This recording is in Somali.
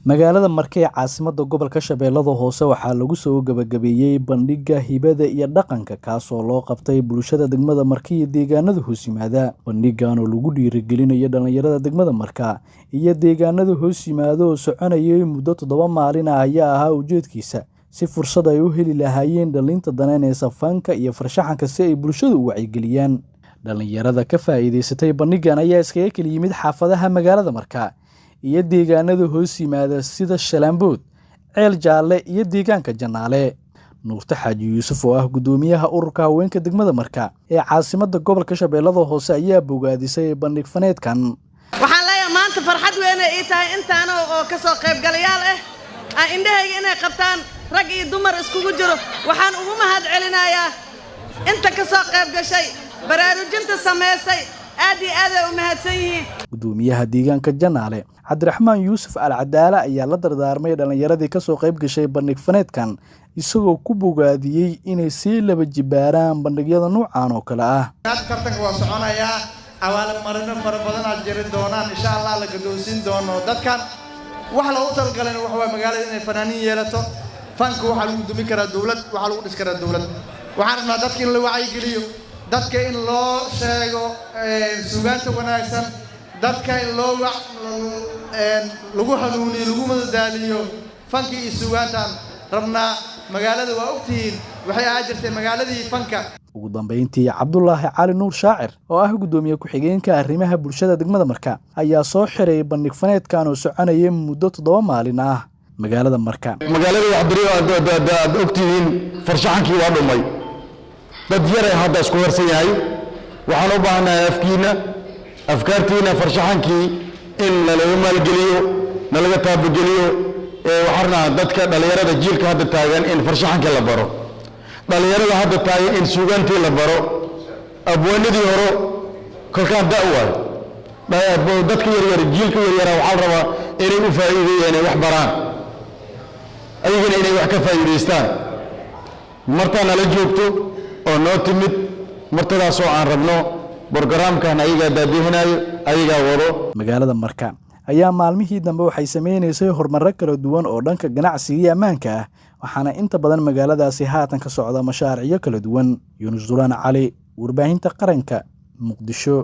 magaalada Markay caasimadda gobolka Shabeellada Hoose waxaa lagu soo gabagabeeyay bandhigga hibada iyo dhaqanka kaas oo loo qabtay bulshada degmada Markay iyo deegaanada hoos yimaada. Bandhiggan oo lagu dhiirigelinayo dhalinyarada degmada Marka iyo deegaanada hoos yimaada oo soconayay muddo 7 maalin ah ayaa ahaa ujeedkiisa si fursad ay u heli lahaayeen dhalinta daneynaysa fanka iyo farshaxanka si ay bulshada u wacyigeliyaan. Dhalinyarada ka faa'iideysatay bandhiggan ayaa iskaga kala yimid xaafadaha magaalada Marka iyo deegaanada hoos yimaada sida Shalambood, Ceel Jaalle iyo deegaanka Janaale. Nuurta Xaaji Yuusuf oo ah gudoomiyaha ururka haweenka degmada Marka ee caasimadda gobolka Shabeellada Hoose ayaa bogaadisay bandhig faneedkan. waxaan leeyahay maanta farxad weyn ay tahay intaan oo ka soo qayb galayaal ah indhahayga inay qabtaan rag iyo dumar iskugu jiro. waxaan ugu mahad celinayaa inta ka soo qayb gashay baraarujinta sameysay aad iyo aad ay u mahadsan yihiin. Gudoomiyaha deegaanka Janaale Cabdiraxmaan Yuusuf Al-Cadaala ayaa la dardaarmay dhalinyaradii ka soo qayb gashay bandhig faneedkan isagoo ku bogaadiyay inay si laba jibaaraan bandhigyada noocan oo kale ah. tartanka waa soconayaa abaalmarino fara badan aad jiri doonaan insha Allah la gadoonsin doono dadkan wax la u talgaleen wax waa magaalada inay fanaaniin yeelato fanku waxa lagu dumi karaa dawlad waxa lagu dhis karaa dawlad waxaan rabnaa dadka in la wacyigeliyo dadka in loo sheego suugaanta wanaagsan dadka in loo lagu hanuuniyo lagu madadaaliyo fanki iyo suugaantan rabnaa magaalada waa ogtihiin waxay aad jirtay magaaladii fanka. ugu dambeyntii Cabdullaahi Cali Nuur Shaacir oo ah gudoomiye ku-xigeenka arrimaha bulshada degmada Marka ayaa soo xiray bandhig faneedkan oo soconayay muddo 7 maalin ah magaalada Marka. magaalada aad ogtihiin farshaxankii waa dhumay dad yar ay hadda isku warsan yahay waxaan u baahanahay afkaartiina farshaxankii in laga maalgeliyo laga taabageliyo waxarna dadka dhalinyarada jiilka hadda taagan in farshaxanka la baro dhalinyarada hadda taagan in suugaantii la baro abwaanadii hore kolkaan da'waa dadka yaryar jiilka yaryar waxaa rabaa inay u faa'iideeyaan wax baraan ayagana inay wax ka faa'iideystaan martaana la joogto oo noo timid martadaas oo aan rabno barnaamijkan ayaga daadihinayo ayaga wado. magaalada Marka ayaa maalmihii dambe waxay sameeynaysay horumar kala duwan oo dhanka ganacsiga iyo ammaanka ah waxaana inta badan magaaladaasi haatan ka socda mashaariic kala duwan. Yunus Dulaan Cali, warbaahinta qaranka, Muqdisho.